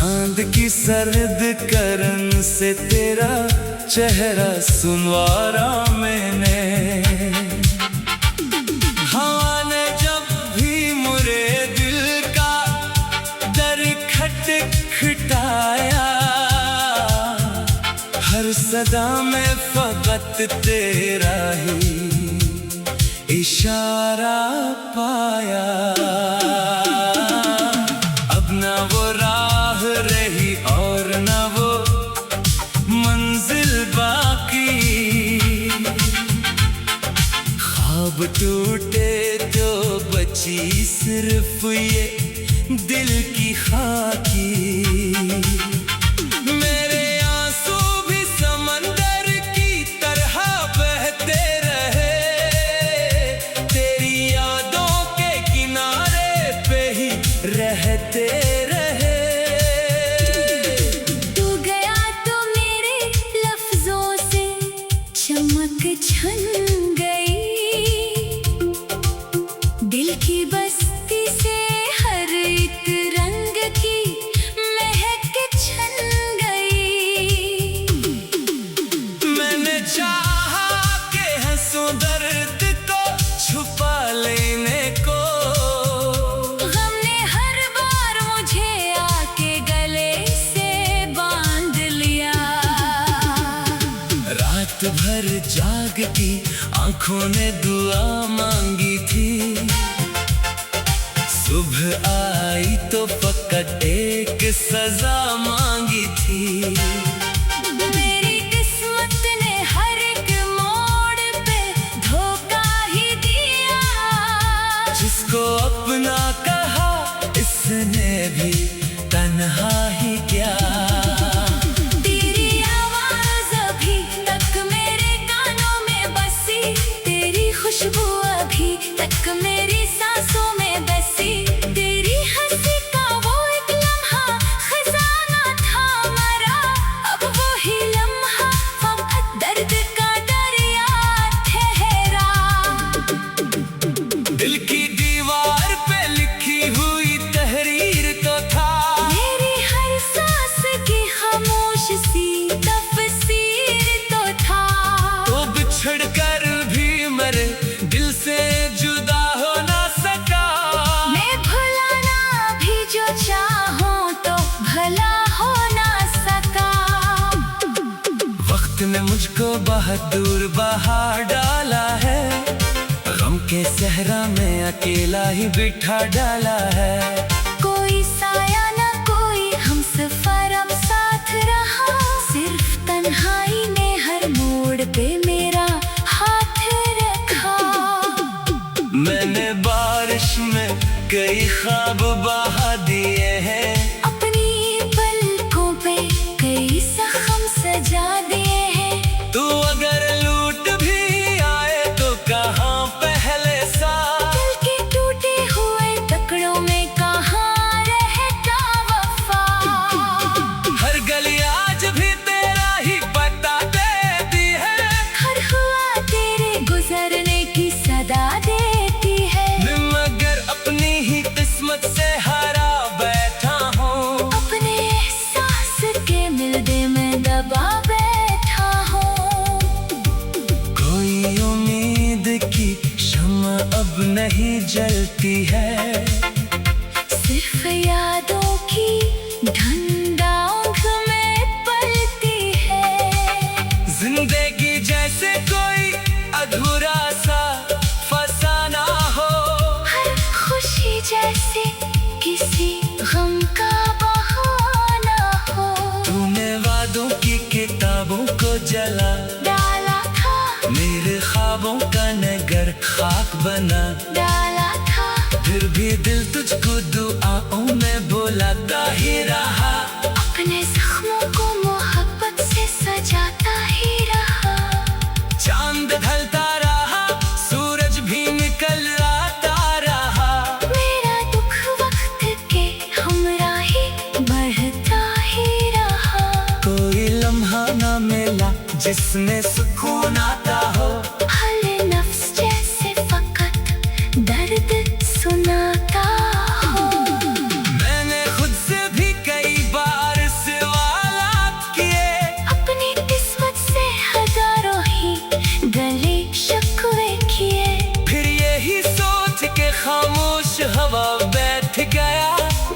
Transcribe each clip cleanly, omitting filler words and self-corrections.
चांद की सर्द करन से तेरा चेहरा सुनवारा मैंने। हवा ने जब भी मुरे दिल का दर खटखटाया, हर सदा में फकत तेरा ही इशारा पाया। अब ना वो राह रही और ना वो मंजिल बाकी, ख्वाब टूटे तो बची सिर्फ ये दिल की खाकी। मेरे आंसू भी समंदर की तरह बहते रहे, तेरी यादों के किनारे पे ही रहते रहे। तू गया तो मेरे लफ्जों से चमक छन गई, दिल की बस्ती से हर एक रंग की महक छन गई। मैंने चाहा कि हंसूं दर्द को छुपा लेने को, गम ने हर बार मुझे आके गले से बांध लिया। रात भर जाग की आंखों ने दुआ मांगी थी, सुबह आई तो फकत एक सजा मांगी थी। मेरी किस्मत ने हर एक मोड़ पे धोखा ही दिया, जिसको अपना कहा इसने भी तन्हा ही क्या। तेरी आवाज अभी तक मेरे कानों में बसी, तेरी खुशबू अभी तक मेरी सांसों में बसी। तेरी हंसी का वो एक लम्हा खजाना था मरा, अब वो ही लम्हा फकत दर्द का दरिया ठहरा। दिल की दीवार पे लिखी हुई तहरीर तो था, मेरी हर सांस की खामोश सी तफसीर तो था। तो बिछड़ कर भी मरे दिल से जुदा हो ना सका। मैं भुलाना भी जो चाहूं तो भला हो ना सका। वक्त ने मुझको बहुत दूर बहा डाला है, गम के सहरा में अकेला ही बिठा डाला है। कोई साया ना कोई हमसफर अब साथ रहा, सिर्फ तन्हाई ने हर मोड़ पे मेरा हाथ रखा। मैंने बारिश में कई ख्वाब बहा दिए हैं, अपनी पलकों पे कई जख्म सजा दिए हैं। तू अगर लूट भी आए तो कहाँ पहले सा, दिल के टूटे हुए टुकड़ों में कहाँ रहता वफा। हर गली आज भी तेरा ही पता देती है, हर हुआ तेरे गुजरने की सदा देती है। मगर अपनी ही किस्मत से हारा बैठा हूँ, अपने एहसास के मिलदे में दबा बैठा हूँ। कोई उम्मीद की शम्मा अब नहीं जलती है, सिर्फ यादों की धुंध आँख में पलती है। जिंदगी जैसे कोई अधूरा सा फसाना हो, हर खुशी जैसे किसी गम का बहाना हो। तूने वादों की किताबों को जला डाला था, मेरे ख्वाबों का नगर खाक बना डाला था, फिर भी दिल तुझको दुआओं में बुलाता ही रहा। अपने जख्मों को मोहब्बत से सजाता ही रहा। चांद ढलता रहा, सूरज भी निकल आता रहा, मेरा दुख वक्त के हमरा ही बढ़ता ही रहा। कोई लम्हा ना मिला जिसमें सुकून आता हो, हले नफ्स जैसे फकत दर्द सुनाता हो। मैंने खुद से भी कई बार बैठ गया।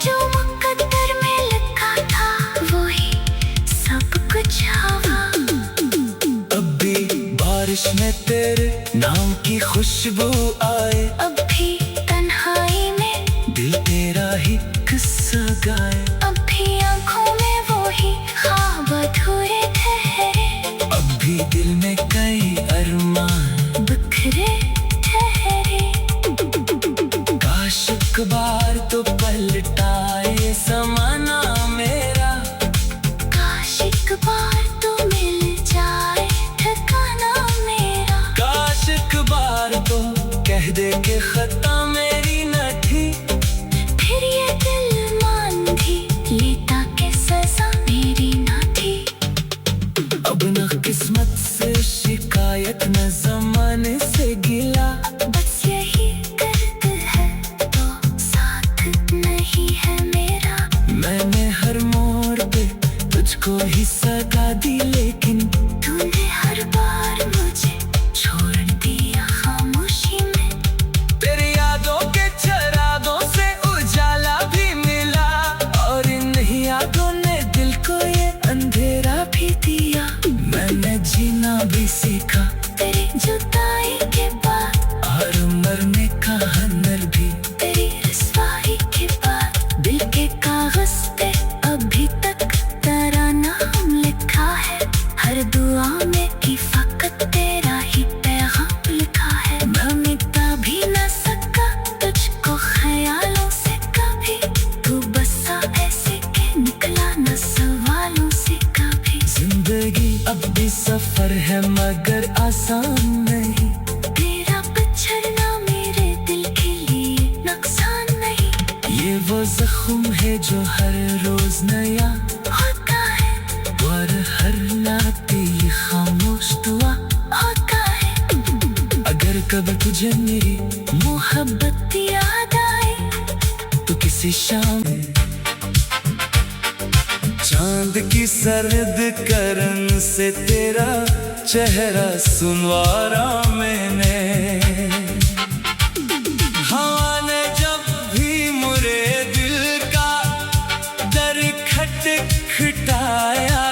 जो मुकद्दर में लिखा था वही सब कुछ हवा। अब भी बारिश में तेरे नाम की खुशबू आए, अब भी तन्हाई में दिल तेरा ही किस्सा गाए। अब भी आंखों में वही ख्वाब अधूरे ठहरे। अब भी दिल में कई अरमान बिखरे ठहरे। काश एक बार तो पलटाए ज़माना मेरा। काश एक बार तो मिल जाए ठिकाना मेरा। काश एक बार तो कह दे के खता मेरी न थी। फिर ये दिल मान भी लेता के सजा मेरी ना थी। अब न किस्मत से शिकायत न ज़माने से गिला। बस यही दर्द है तो साथ नहीं है मेरा। मैंने हर मोड़ पे तुझको ही सगा दी, लेकिन तूने हर बार मुझे छोड़ दिया खामोशी में। तेरी यादों के चरागों से उजाला भी मिला, और इन यादों ने दिल को ये अंधेरा भी दिया। मैंने जीना भी सीखा तेरी जुदाई के बाद, और मरने का हनर भी। तेरी रस्वाई के बाद, दिल के कागज पे अभी तक तेरा नाम लिखा है। हर दुआ में भी फकत तेरा ही पैगाम लिखा है। मैं मिटा भी न सका तुझको ख्यालों से कभी। तू बसा ऐसे के निकला न सवालों से कभी। जिंदगी अब भी सफर है मगर आसान नहीं। तेरा बिछड़ना मेरे दिल के लिए नुकसान नहीं। ये वो जख्म है जो हर रोज नया होता है, और हर नाती खामोश दुआ होता है। अगर कभी तुझे मेरी मोहब्बत याद आए तो किसी शाम चांद की सर्द करन से तेरा चेहरा सुनवारा मैंने। हवा ने जब भी मुरे दिल का दर खटखटाया,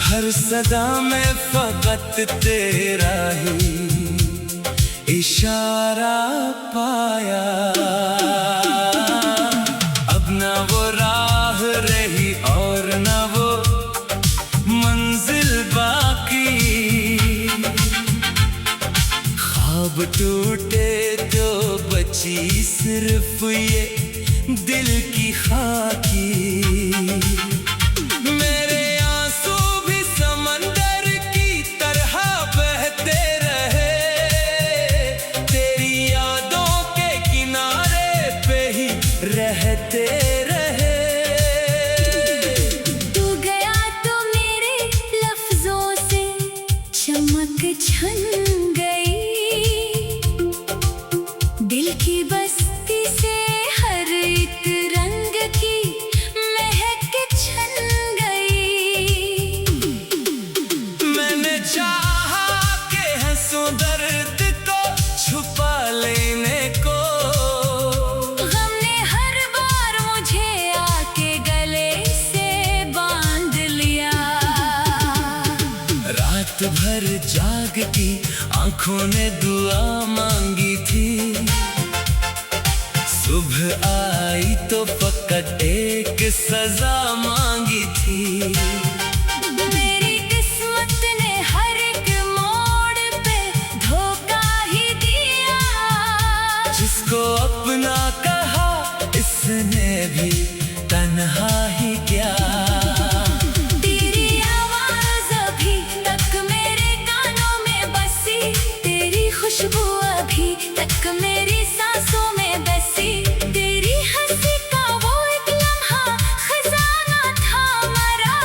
हर सदा में फकत तेरा ही इशारा पाया। अब ना वो राह रही और ना वो मंजिल बाकी। ख्वाब टूटे तो बची सिर्फ ये दिल की खाकी। मेरे आंसू भी समंदर की तरह बहते रहे, तेरी यादों के किनारे पे ही रहते रहे। तू गया तो मेरे लफ्जों से चमक छन गई। दिल की बस्ती से हर एक रंग की महक छन गई। मैंने चाहा के हंसों दर्द को छुपा लेने को। गम ने हर बार मुझे आके गले से बांध लिया। रात भर जागती आंखों ने दुआ मांगी थी। सुबह आई तो फकत एक सजा मांगी थी। मेरी किस्मत ने हर एक मोड़ पे धोखा ही दिया। जिसको अपना कहा इसने भी तन्हा ही क्या। तेरी आवाज अभी तक मेरे कानों में बसी। तेरी खुशबू अभी तक मेरी सांसों में बसी। तेरी हंसी का वो एक लम्हा खजाना था मरा।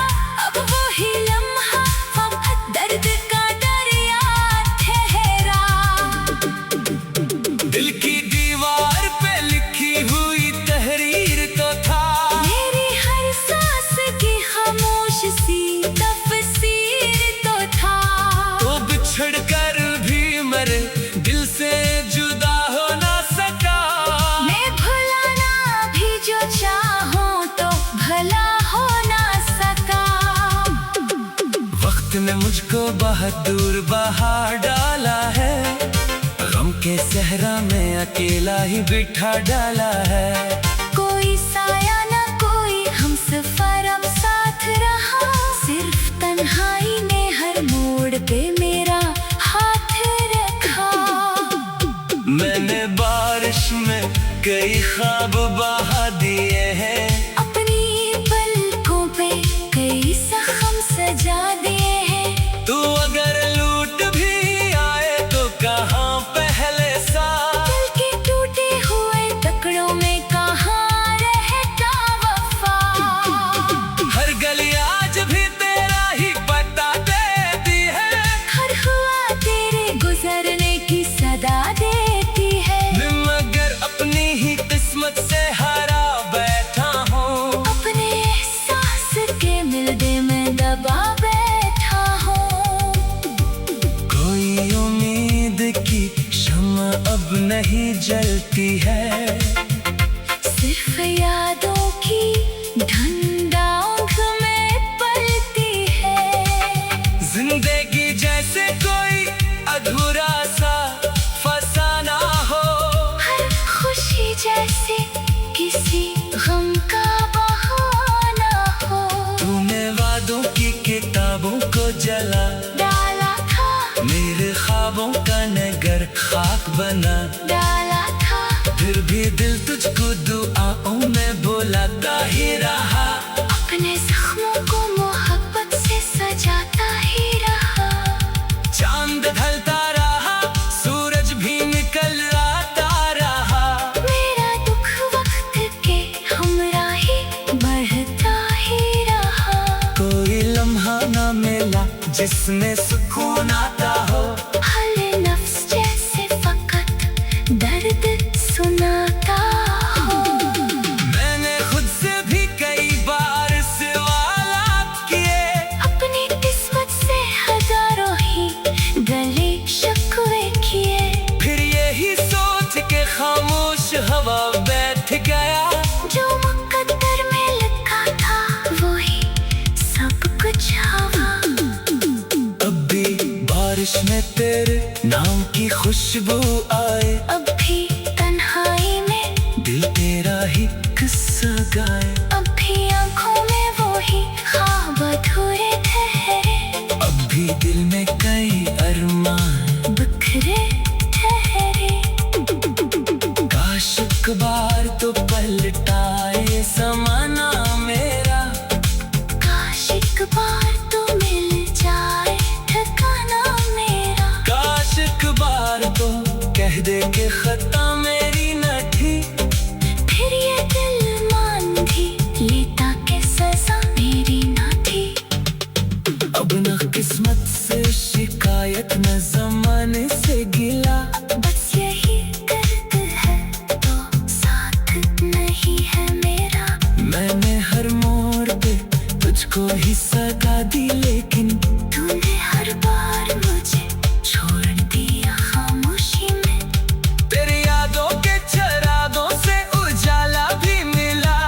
तूने मुझको बहुत दूर बाहर डाला है, गम के सहरा में अकेला ही बिठा डाला है। कोई साया ना कोई हमसफर अब साथ रहा, सिर्फ तन्हाई ने हर मोड़ पे मेरा हाथ रखा। मैंने बारिश में कई ख्वाब बहा दिए हैं, अपनी पलकों पे कई जख्म सजा दिए हैं। तू अगर लूट भी आए तो कहाँ पहले सा, दिल के टूटे हुए टुकड़ों में कहाँ रहता वफा। हर गली आज भी तेरा ही पता देती है, हर हुआ तेरे गुजरने की सदा देती है। मगर अपनी ही किस्मत से हारा बैठा हूँ, अपने एहसास के मिलदे में दबा बैठा हूँ। कोई उम्मीद की शम्मा अब नहीं जलती है, सिर्फ यादों की ठंडा आँख में पलती है। जिंदगी जैसे कोई अधूरा सा फसाना हो, हर खुशी जैसे किसी गम का बहाना हो। तूने वादों की किताबों को जला डाला था, मेरे ख्वाबों का नगर खाक बना, डाला था। फिर भी दिल तुझको दुआओं में बुलाता ही रहा। अपने जख्मों को मोहब्बत से सजाता ही रहा। चांद ढलता रहा, सूरज भी निकल आता रहा, मेरा दुख वक्त के हमरा ही बढ़ता ही रहा। कोई लम्हा ना मिला जिसमें सुकून आता हो, हाले नफ्स जैसे फकत दर्द सुनाता हो। मैंने खुद से भी कई बार सवालात किए, अपनी किस्मत से हजारों ही गले शिकवे किए। फिर यही सोच के खामोश हवा बैठ गया, जो मुकद्दर में लिखा था वही सब कुछ हवा। अब भी बारिश में तेरे नाम की खुशबू आए, अब भी तन्हाई में दिल तेरा ही किस्सा गाए। अब भी आंखों में वही ख्वाब अधूरे ठहरे, अब भी दिल में कई अरमान बिखरे ठहरे। काश एक बार तो पलटाए जमाना मेरा, काश एक बार तो मिल जाए ठिकाना मेरा। काश एक बार तो कह दे के खता मेरी न थी, फिर ये दिल मान भी लेता के सजा मेरी ना थी। अब न किस्मत से शिकायत न जमाने से गिला, बस यही दर्द है तो साथ नहीं है मेरा। मैंने हर मोड़ पे तुझको ही सगा दी, लेकिन तूने हर बार मुझे छोड़ दिया खामोशी में। तेरी यादों के चरागों से उजाला भी मिला,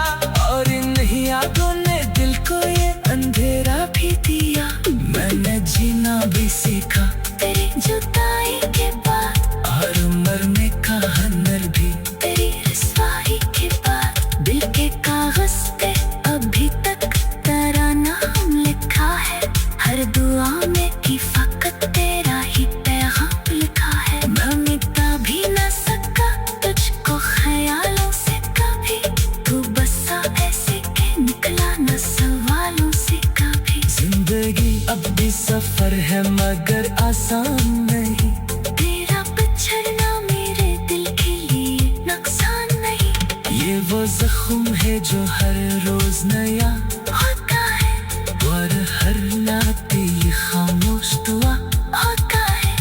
और इन यादों ने दिल को ये अंधेरा भी दिया। मैंने जीना भी सीखा तेरी जुदाई के बाद, और मरने का हनर भी। तेरी रस्वाई के बाद, दिल के कागज पे अभी तक तेरा नाम लिखा है। हर दुआ में की फकत तेरा ही पैगाम लिखा है। मैं मिटा भी न सका तुझको ख्यालों से कभी, तू बसा ऐसे के निकला न सवालों से कभी। जिंदगी अब भी सफर है मगर आसान नहीं, तेरा बिछड़ना मेरे दिल के लिए नुकसान नहीं। ये वो जख्म है जो हर रोज नया होता है, और हर नाती ये खामोश दुआ होता है।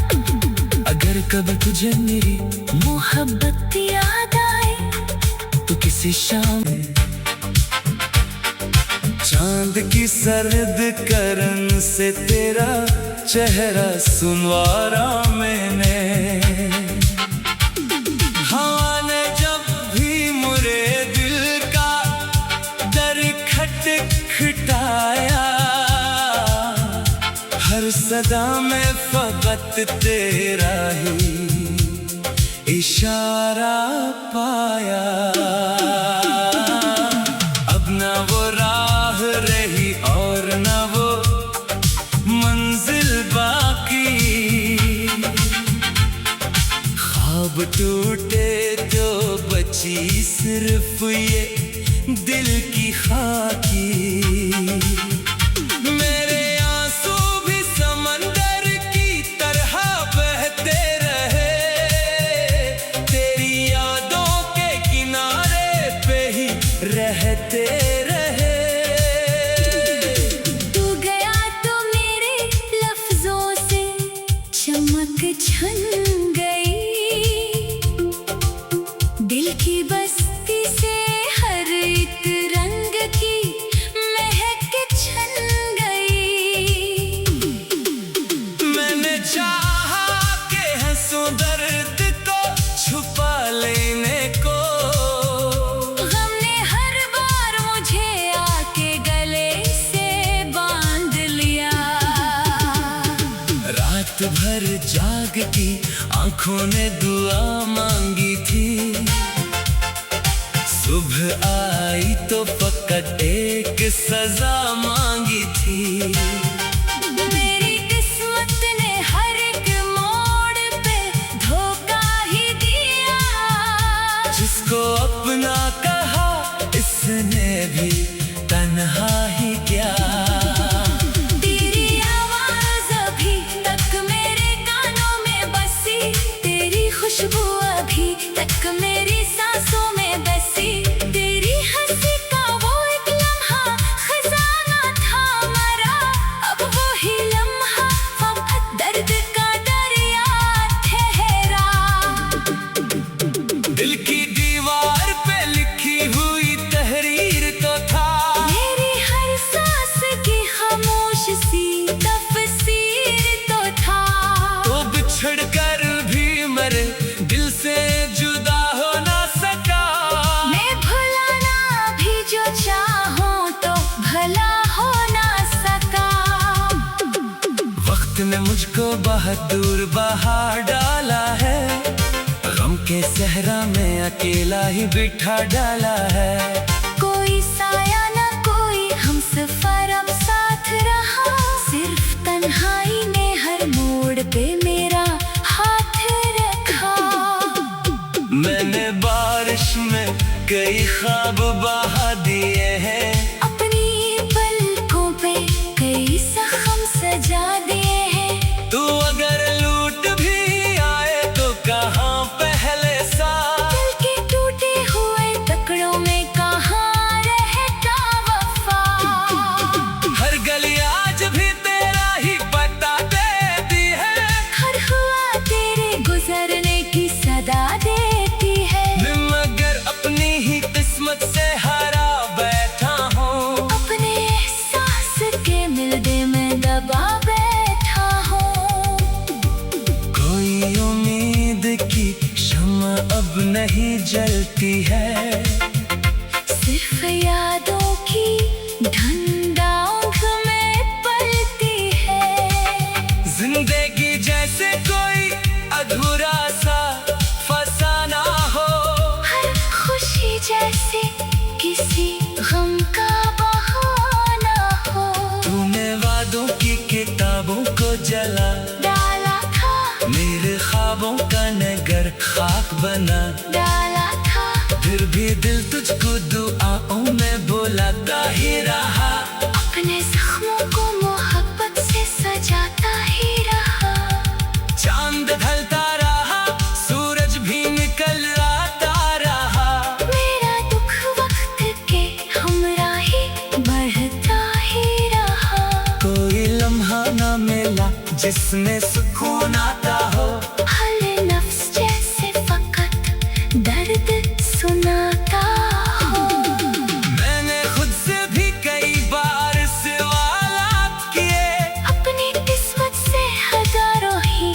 अगर कभी तुझे मेरी मोहब्बत याद आए तो किसी शाम चांद की सरद करन से तेरा चेहरा सुनवारा मैंने। हवा ने जब भी मुरे दिल का दर खटखटाया, हर सदा में फकत तेरा ही इशारा पाया। अब ना वो राह रही और ना वो मंजिल बाकी, ख्वाब टूटे तो बची सिर्फ ये दिल की खाकी। मेरे आंसू भी समंदर की तरह बहते रहे, तेरी यादों के किनारे पे ही रहते रहे। तू गया तो मेरे लफ्जों से चमक छन गई, दिल की बस्ती से हर एक रंग की महक छन गई। मैंने चाहा कि हंसू दर्द को छुपा लेने को, गम ने हर बार मुझे आके गले से बांध लिया। रात भर जागती आंखों ने दुआ मांगी थी, सुबह आई तो फकत एक सजा मांगी थी। मेरी किस्मत ने हर एक मोड़ पे धोखा ही दिया, जिसको अपना कहा इसने भी तन्हा ही क्या। तेरी आवाज अभी तक मेरे कानों में बसी, तेरी खुशबू अभी तक मेरी सांसों में बसी। तेरी हंसी का वो एक लम्हा खजाना था मरा, अब वो ही लम्हा फकत दर्द का दरिया ठहरा। दिल की दीवार पे लिखी हुई तहरीर तो था, मेरी हर सांस की खामोश सी तफसीर तो था। तो बिछड़ कर भी मरे दिल से जुदा हो ना सका। मैं भुलाना भी जो चाहूं तो भला हो ना सका। वक्त ने मुझको बहुत दूर बाहर डाला है, गम के सहरा में अकेला ही बिठा डाला है। कोई साया न कोई हमसफर अब साथ रहा, सिर्फ तन्हाई ने हर मोड़ पे मेरा हाथ रखा। मैंने बारिश में कई ख्वाब बहा दिए हैं, अपनी पलकों पे कई जख्म सजा दिए हैं। तू अगर लूट भी आए तो कहाँ पहले सा, दिल के टूटे हुए टुकड़ों में कहाँ रहता वफा। हर गली आज भी तेरा ही पता देती है, हर हुआ तेरे गुजरने की सदा देती है। मगर अपनी ही किस्मत से हारा बैठा हूँ, अपने एहसास के मिलदे में दबा बैठा हूँ। कोई उम्मीद की शम्मा अब नहीं जलती है, सिर्फ यादों की धुंध आँख में पलती है। जिंदगी जैसे कोई अधूरा सा फसाना हो, हर खुशी जैसे किसी गम का बहाना हो। तूने वादों की किताबों को जला डाला था, मेरे ख्वाबों का नगर खाक बना। डाला था, फिर भी दिल तुझको दुआओं में बुलाता ही रहा। अपने जख्मों को मोहब्बत से सजाता ही रहा। चांद ढलता रहा, सूरज भी निकल आता रहा, मेरा दुख वक्त के हमरा ही बढ़ता ही रहा। कोई लम्हा ना मिला जिसमें सुकून आता हो, हले नफ्स जैसे फकत दर्द सुनाता हो। मैंने खुद से भी कई बार सवालात किए, अपनी किस्मत से हजारों ही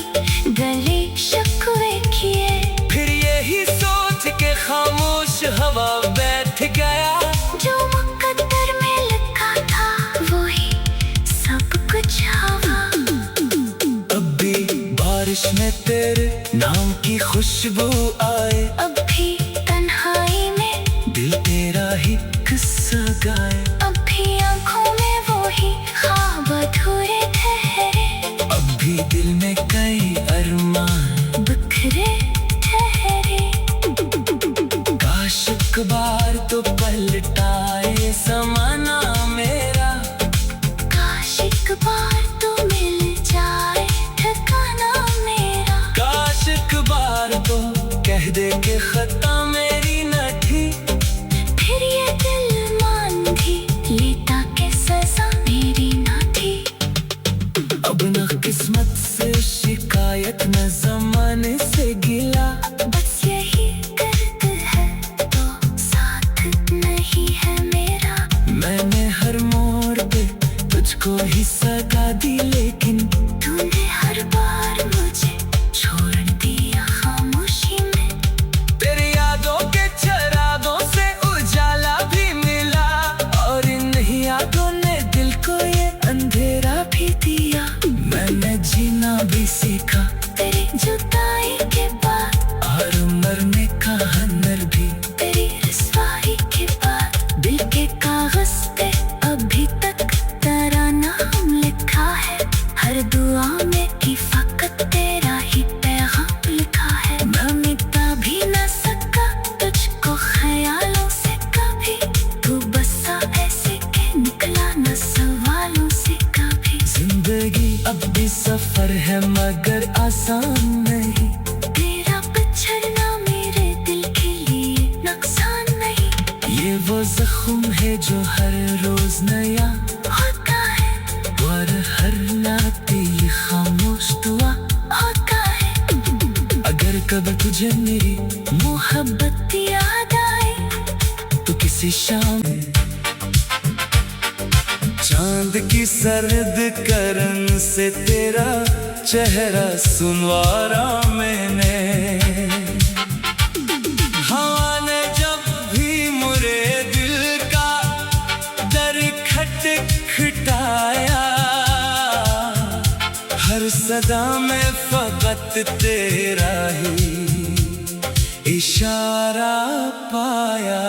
गले शिकवे किए। फिर यही सोच के खामोश हवा बैठ गया। जो मुकद्दर में लिखा था वही सब कुछ हवा। की खुशबू आए, अब भी तन्हाई में दिल तेरा ही किस्सा गाए। अब भी आंखों में वो ही ख्वाब अधूरे ठहरे, अब भी दिल में कई अरमान बिखरे ठहरे। काश एक बार तो पलटाए ज़माना मेरा, काश एक बार तो मिल जाए ठिकाना मेरा। काश एक बार तो कह दे के खता मेरी न थी, फिर ये दिल मान भी लेता के सजा मेरी ना थी। अब न किस्मत से शिकायत न ज़माने से गिला, बस यही दर्द है तो साथ नहीं है मेरा। मैंने हर मोड़ पे तुझको ही सगा दी, लेकिन तूने हर बार मुझे छोड़ दिया खामोशी में। तेरी यादों के चरागों से उजाला भी मिला, और इन यादों ने दिल को ये अंधेरा भी दिया। मैंने जीना भी सीखा तेरी जुदाई के बाद, और मरने का हुनर भी। तेरी रस्वाई के बाद, दिल के कागज पे अभी तक तेरा नाम लिखा है। हर दुआ में की फकत तेरा ही पैगाम लिखा है। मैं मिटा भी न सका तुझको ख्यालों से कभी, तू बसा ऐसे के निकला न सवालों से कभी। जिंदगी अब भी सफर है मगर आसान नहीं, तेरा बिछड़ना मेरे दिल के लिए नुकसान नहीं। ये वो जख्म है जो हर रोज नया होता है, और हर नाती खामोश दुआ होता है। अगर कभी तुझे मेरी मोहब्बत याद आए, तो किसी शाम चांद की सर्द करन से तेरा चेहरा सुनवारा मैंने। हवा ने जब भी मुरे दिल का दर खटखटाया, हर सदा में फकत तेरा ही इशारा पाया।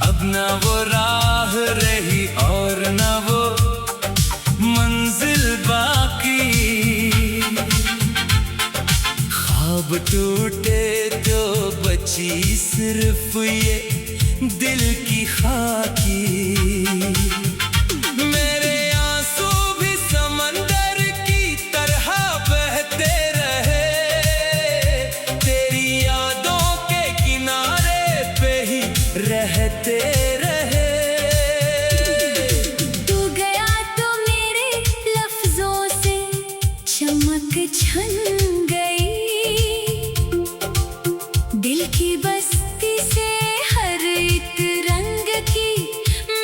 अब ना वो राह रही और ना वो मंजिल बाकी, ख्वाब टूटे तो बची सिर्फ ये दिल की खाकी। मेरे आंसू भी समंदर की तरह बहते रहे, तेरी यादों के किनारे पे ही रहते रहे। तू गया तो मेरे लफ्जों से चमक छन गई, दिल की बस्ती से हर एक रंग की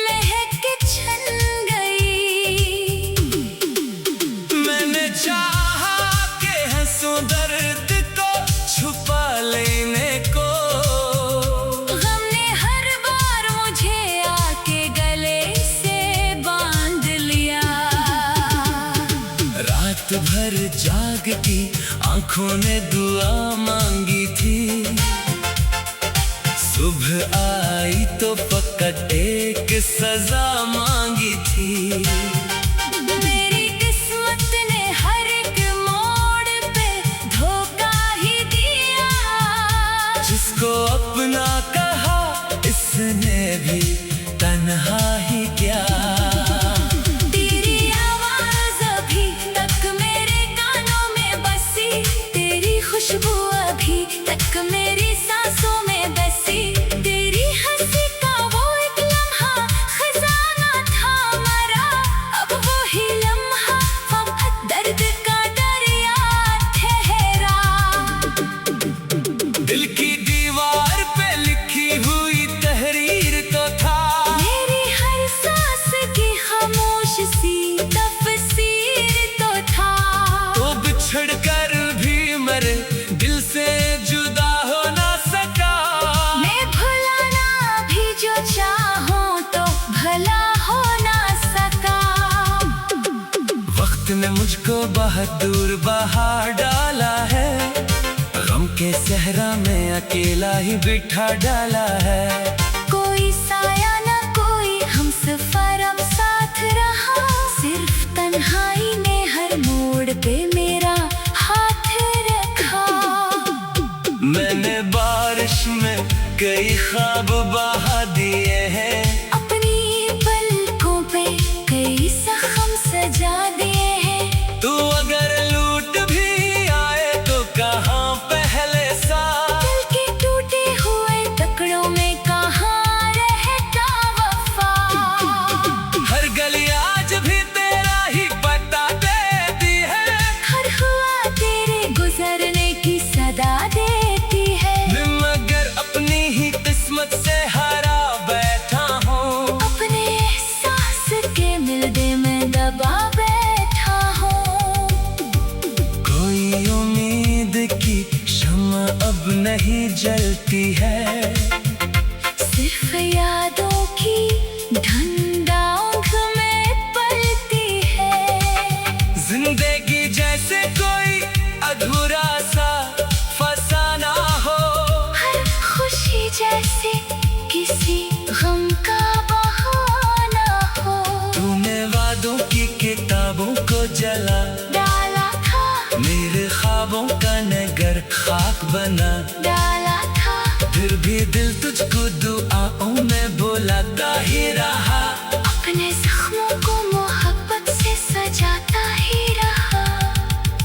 महक छन गई। मैंने चाहा के हंसों दर्द को छुपा लेने को, गम ने हर बार मुझे आके गले से बांध लिया। रात भर जाग की आंखों ने दुआ मांगी थी, सुबह आई तो फकत एक सजा मांगी थी। मेरी किस्मत ने हर एक मोड़ पे धोखा ही दिया, जिसको अपना कहा इसने भी तन्हा ही क्या। तेरी आवाज अभी तक मेरे कानों में बसी, तेरी खुशबू अभी तक मेरी सांसों में बसी। तेरी हंसी का वो एक लम्हा खजाना था मरा, अब वो ही लम्हा फकत दर्द का दरिया ठहरा। दिल की दीवार पे लिखी हुई तहरीर तो था, मेरी हर बहुत दूर बहा डाला है, गम के सहरा में अकेला ही बिठा डाला है। कोई साया ना कोई हम सफर अब साथ रहा, सिर्फ तन्हाई ने हर मोड़ पे मेरा हाथ रखा। मैंने बारिश में कई ख्वाब बहा दिए हैं, अपनी पलकों पे कई जख्म सजा दिए हैं। तू अगर लूट भी आए तो कहाँ पहले सा, दिल के टूटे हुए टुकड़ों में कहाँ रहता वफा। हर गली आज भी तेरा ही पता देती है, हर हुआ तेरे गुजरने की सदा देती है। मगर अपनी ही किस्मत से हारा बैठा हूँ, अपने एहसास के मिलदे में दबा बैठा हूँ। कोई उम्मीद की शम्मा अब नहीं जलती है, सिर्फ यादों की धुंध आँख में पलती है। जिंदगी जैसे कोई अधूरा सा फसाना हो, हर खुशी जैसे किसी गम का बहाना हो। तूने वादों की किताबों को जला डाला था, मेरे ख्वाबों का नगर खाक बना डाला था, फिर भी दिल तुझको दुआओं में बुलाता ही रहा। अपने जख्मों को मोहब्बत से सजाता ही रहा।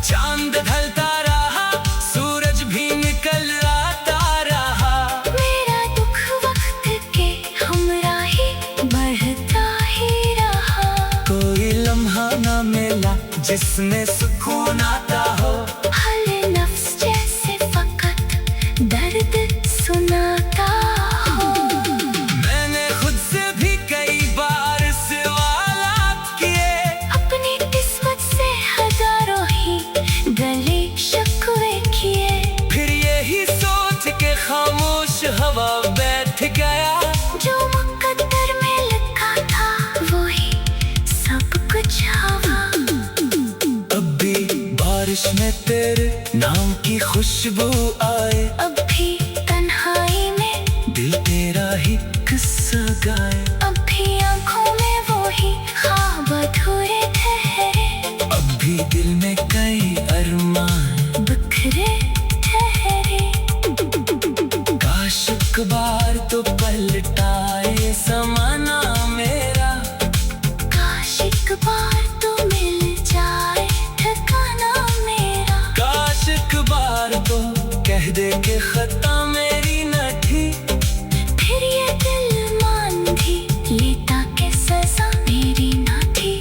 चांद ढलता रहा, सूरज भी निकल आता रहा, मेरा दुख वक्त के हमरा ही बढ़ता ही रहा। कोई लम्हा ना मिला जिसमें सुकून आता हो, हले नफ्स जैसे फकत दर्द सुनाता हो। मैंने खुद से भी कई बार सवालात किए, अपनी किस्मत से हजारों ही गले शिकवे किए। फिर यही सोच के खामोश हवा बैठ गया, जो मुकद्दर में लिखा था वही सब कुछ हवा। अब भी बारिश में तेरे नाम की खुशबू आए, अब भी तन्हाई में दिल तेरा ही किस्सा गाए। अब भी आंखों में वही ख्वाब अधूरे ठहरे, अब भी दिल में कई अरमान बिखरे ठहरे। काश एक बार तो पलटाए समाना मेरा, काश एक बार तो मिल जाए ठिकाना मेरा। काश एक बार तो कह दे के खता मेरी न थी, फिर ये दिल मान भी लेता के सजा मेरी ना थी।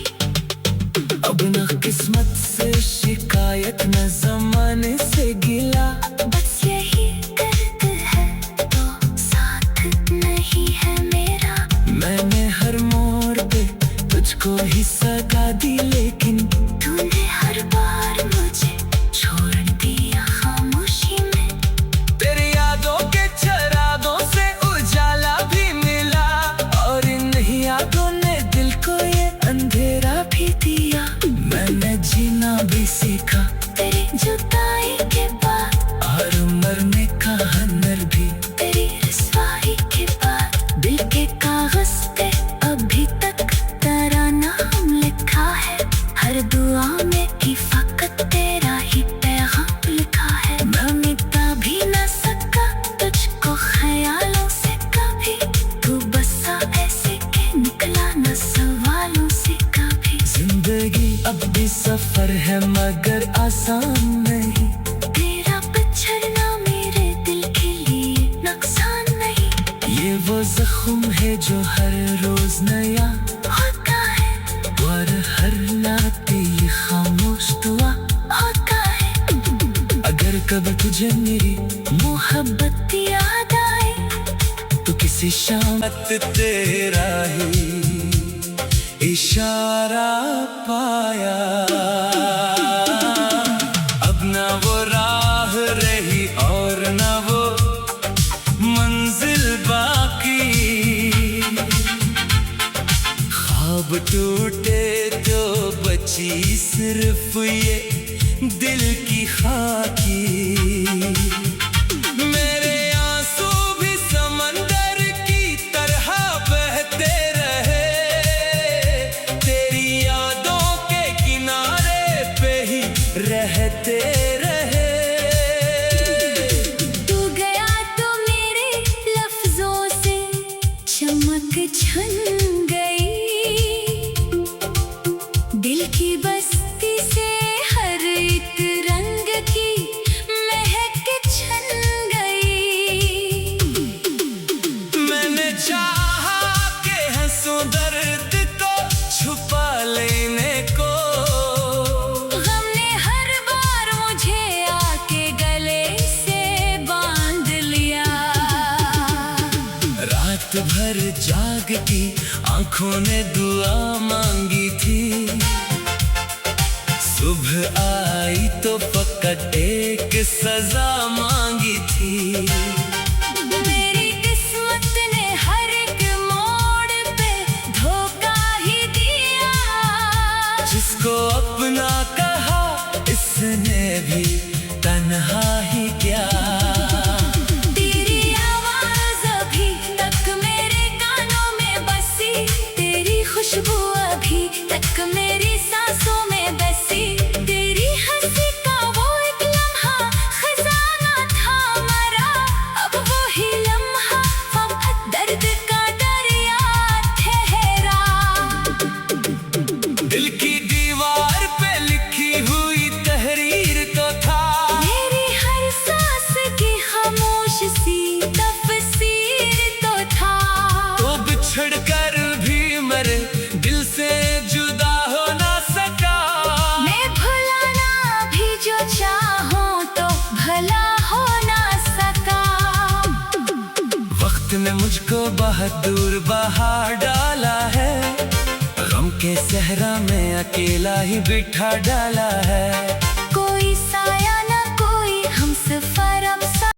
अब न किस्मत से शिकायत न जमाने से गिला, बस यही दर्द है तो साथ नहीं है मेरा। मैंने हर मोड़ पे तुझको ही सगा दी, लेकिन तूने हर बार मुझे छोड़ दिया खामोशी में। तेरी यादों के चरागों से उजाला भी मिला, और इन यादों ने दिल को ये अंधेरा भी दिया। मैंने जीना भी सीखा तेरी जुदाई के बाद, और मरने का हुनर भी। तेरी रस्वाई के बाद, दिल के कागज पे अभी तक तेरा नाम लिखा है। हर दुआ में की फकत तेरा ही पैगाम लिखा है। मैं मिटा भी न सका तुझको ख्यालों से कभी, तू बसा ऐसे के निकला न सवालों से कभी। जिंदगी अब भी सफर है मगर आसान नहीं, तेरा बिछड़ना मेरे दिल के लिए नुकसान नहीं। ये वो जख्म है जो हर रोज नया होता है, और हर नाती ये खामोश दुआ होता है। अगर कभी तुझे मेरी मोहब्बत याद आए तो किसी शाम तेरा ही इशारा पाया। अब ना वो राह रही और ना वो मंजिल बाकी, ख्वाब टूटे तो बच सोची सिर्फ ये दिल की खाकी। मेरे आंसू भी समंदर की तरह बहते रहे, तेरी यादों के किनारे पे ही रहते रहे। तू गया तो मेरे लफ्जों से चमक छन गई, दिल की बस्ती से हर एक रंग की महक छन गई। मैंने चाहा कि हंसूं दर्द को छुपा लेने को, गम ने हर बार मुझे आके गले से बांध लिया। रात भर जाग की आंखों ने दुआ मांगी थी, सुबह आई तो फकत एक सजा मांगी थी। मेरी किस्मत ने हर एक मोड़ पे धोखा ही दिया, जिसको अपना कहा इसने भी तन्हा ही क्या। तेरी आवाज अभी तक मेरे कानों में बसी, तेरी खुशबू अभी तक मेरी सांसों में बसी। तेरी हंसी का वो एक लम्हा खजाना था मरा, अब वो ही लम्हा फकत दर्द का दरिया ठहरा। दिल की दीवार पे लिखी हुई तहरीर तो था, मेरी हर सांस की खामोश सी तफसीर तो था। तो बिछड़ कर भी मरे दिल से जुदा हो ना सका। मैं भुलाना भी जो चाहूं तो भला हो ना सका। वक्त ने मुझको बहुत दूर बहा डाला है, गम के सहरा में अकेला ही बिठा डाला है।